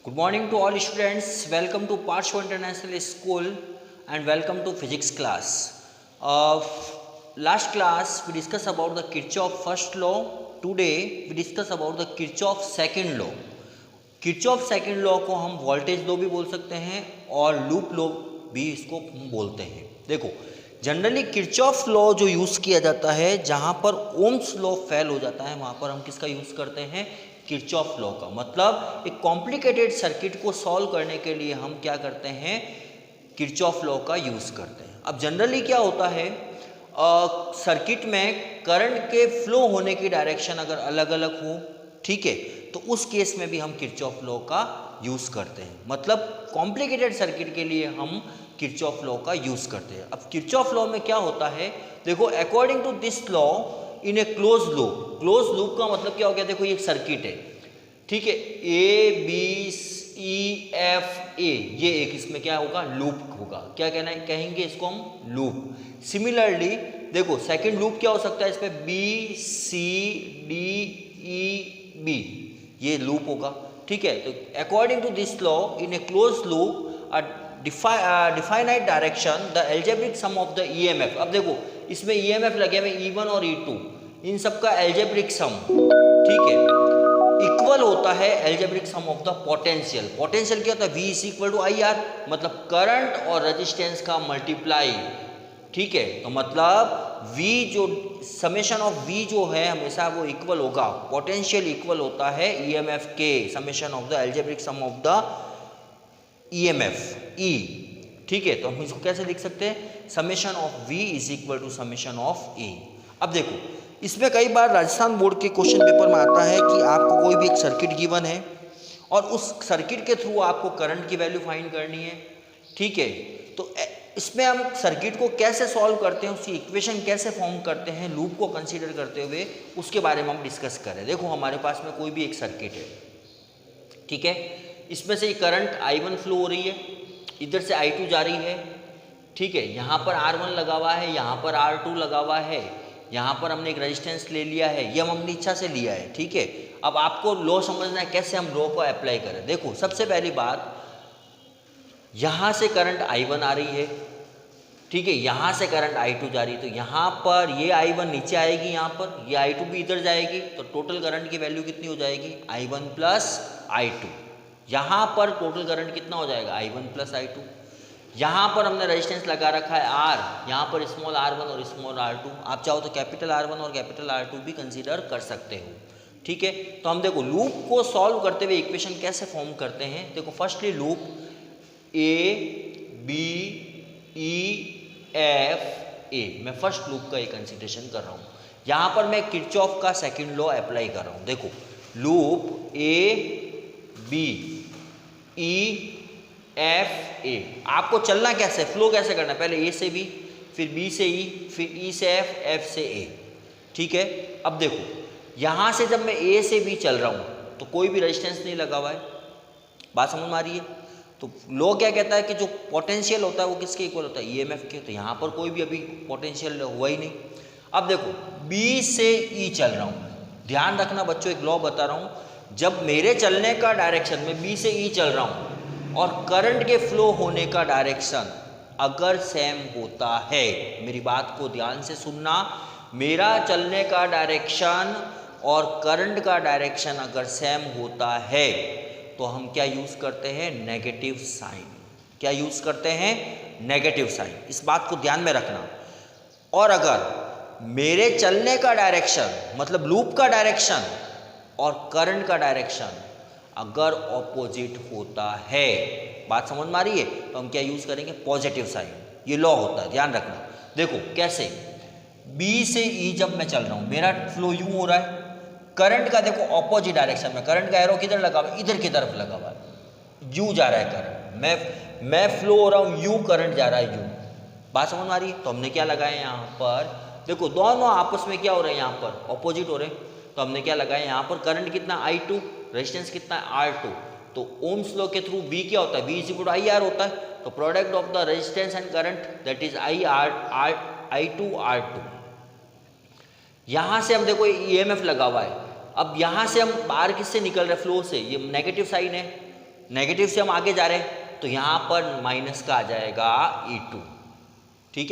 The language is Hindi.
Good morning to all students. Welcome to Parsho International School and welcome to physics class. Last class we discussed about the Kirchhoff first law. Today we discuss about the Kirchhoff second law. Kirchhoff second law को हम वोल्टेज लॉ भी बोल सकते हैं और लूप लॉ भी इसको हम बोलते हैं। देखो जनरली किरचॉफ लॉ जो यूज़ किया जाता है जहाँ पर ओम्स लॉ फेल हो जाता है वहाँ पर हम किसका यूज़ करते हैं, किरचॉफ लॉ का। मतलब एक कॉम्प्लिकेटेड सर्किट को सॉल्व करने के लिए हम क्या करते हैं, किरचॉफ लॉ का यूज़ करते हैं। अब जनरली क्या होता है, सर्किट में करंट के फ्लो होने की डायरेक्शन अगर अलग अलग हो, ठीक है, तो उस केस में भी हम किरचॉफ लॉ का यूज़ करते हैं। मतलब कॉम्प्लिकेटेड सर्किट के लिए हम किरचॉफ लॉ का यूज़ करते हैं। अब किरचॉफ लॉ में क्या होता है, देखो according to this law in a close loop. Close loop का मतलब क्या हो गया, देखो ये एक सर्किट है, ठीक है, A B E F A, ये एक इसमें क्या होगा, लूप होगा। क्या कहना है, कहेंगे इसको हम लूप। सिमिलरली देखो सेकंड लूप क्या हो सकता है, इसमें B C D E B, ये लूप होगा, ठीक है। तो according to this law in a close loop definite direction the algebraic sum of the EMF. अब देखो इसमें ईएमएफ लगे हुए E1 और E2, इन सब का एल्जेब्रिक सम, ठीक है, इक्वल होता है algebraic sum of the potential. Potential क्या होता है, V is equal to I R, मतलब करंट और रेजिस्टेंस का मल्टीप्लाई, ठीक है। तो मतलब V जो समेशन ऑफ V जो है हमेशा वो इक्वल होगा, पोटेंशियल इक्वल होता है EMF के summation of the algebraic sum of the EMF E, ठीक है। तो हम इसको कैसे लिख सकते हैं, summation of V is equal to summation of E। अब देखो इसमें कई बार राजस्थान बोर्ड के क्वेश्चन पेपर में आता है कि आपको कोई भी एक सर्किट गिवन है और उस सर्किट के थ्रू आपको करंट की वैल्यू फाइंड करनी है, ठीक है। तो इसमें हम सर्किट को कैसे सॉल्व करते हैं, उसकी इक्वेशन कैसे फॉर्म करते हैं लूप को कंसीडर करते हुए, उसके बारे में हम डिस्कस करें। देखो हमारे पास में कोई भी एक सर्किट है, ठीक है, इसमें से करंट I1 फ्लो हो रही है, इधर से I2 जा रही है, ठीक है। यहाँ पर R1 लगा हुआ है, यहाँ पर R2 लगा हुआ है, यहाँ पर हमने एक रेजिस्टेंस ले लिया है, ये हम अपनी इच्छा से लिया है, ठीक है। अब आपको लॉ समझना है कैसे हम लॉ को अप्लाई करें। देखो सबसे पहली बात, यहाँ से करंट I1 आ रही है, ठीक है, यहाँ से करंट I2 जा रही है, तो यहाँ पर ये I1 नीचे आएगी, यहाँ पर ये I2 भी इधर जाएगी, तो टोटल करंट की वैल्यू कितनी हो जाएगी, I1 प्लस I2। यहाँ पर टोटल करंट कितना हो जाएगा, I1 प्लस I2। यहाँ पर हमने रेजिस्टेंस लगा रखा है R, यहाँ पर स्मॉल R1 और स्मॉल R2, आप चाहो तो कैपिटल R1 और कैपिटल R2 भी कंसीडर कर सकते हो, ठीक है। तो हम देखो लूप को सॉल्व करते हुए इक्वेशन कैसे फॉर्म करते हैं। देखो firstly loop A B E F A, मैं फर्स्ट लूप का एक कंसीडरेशन कर रहा हूँ। यहाँ पर मैं किरचॉफ का सेकंड लॉ अप्लाई कर रहा हूँ। देखो loop A B E F A, आपको चलना कैसे, फ्लो कैसे करना है, पहले A से B, फिर B से E, फिर E से F, F से A, ठीक है। अब देखो यहाँ से जब मैं A से B चल रहा हूँ तो कोई भी रेजिस्टेंस नहीं लगा हुआ है, बात समझ में आ रही है। तो लॉ क्या कहता है कि जो पोटेंशियल होता है वो किसके इक्वल होता है, EMF के। तो यहाँ पर कोई भी अभी पोटेंशियल हुआ ही नहीं। अब देखो B से E चल रहा हूँ, ध्यान रखना बच्चों, एक लॉ बता रहा हूँ, जब मेरे चलने का डायरेक्शन में B से E चल रहा हूँ और करंट के फ्लो होने का डायरेक्शन अगर सेम होता है, मेरी बात को ध्यान से सुनना, मेरा चलने का डायरेक्शन और करंट का डायरेक्शन अगर सेम होता है तो हम क्या यूज़ करते हैं, नेगेटिव साइन। क्या यूज़ करते हैं, नेगेटिव साइन, इस बात को ध्यान में रखना। और अगर मेरे चलने का डायरेक्शन मतलब लूप का डायरेक्शन और करंट का डायरेक्शन अगर ऑपोजिट होता है, बात समझ में आ रही है, तो हम क्या यूज़ करेंगे, पॉजिटिव साइन। ये लॉ होता है, ध्यान रखना। देखो कैसे, B से E जब मैं चल रहा हूँ मेरा फ्लो यूँ हो रहा है, करंट का देखो ऑपोजिट डायरेक्शन में, करंट का एरो किधर लगा हुआ है, इधर की तरफ लगा हुआ है, यू जा रहा है करंट, मैं फ्लो हो रहा हूँ यू, करंट जा रहा है यू, बात समझ में आ रही है। तो हमने क्या लगाया यहाँ पर, देखो दोनों आपस में क्या हो रहे हैं, यहाँ पर ऑपोजिट हो रहे हैं, तो हमने क्या लगाया यहाँ पर, करंट कितना I2, रेजिस्टेंस कितना है R2। तो ओम्स लॉ के थ्रू V क्या होता है, V is equal to IR होता है, तो product of the resistance and current that is I2 R2। यहाँ से हम देखो EMF लगा हुआ है, अब यहाँ से हम बाहर किससे निकल रहे, फ्लो से, ये नेगेटिव साइन है, नेगेटिव से हम आगे जा रहे हैं तो यहाँ पर माइनस का आ जाएगा E2, ठीक है।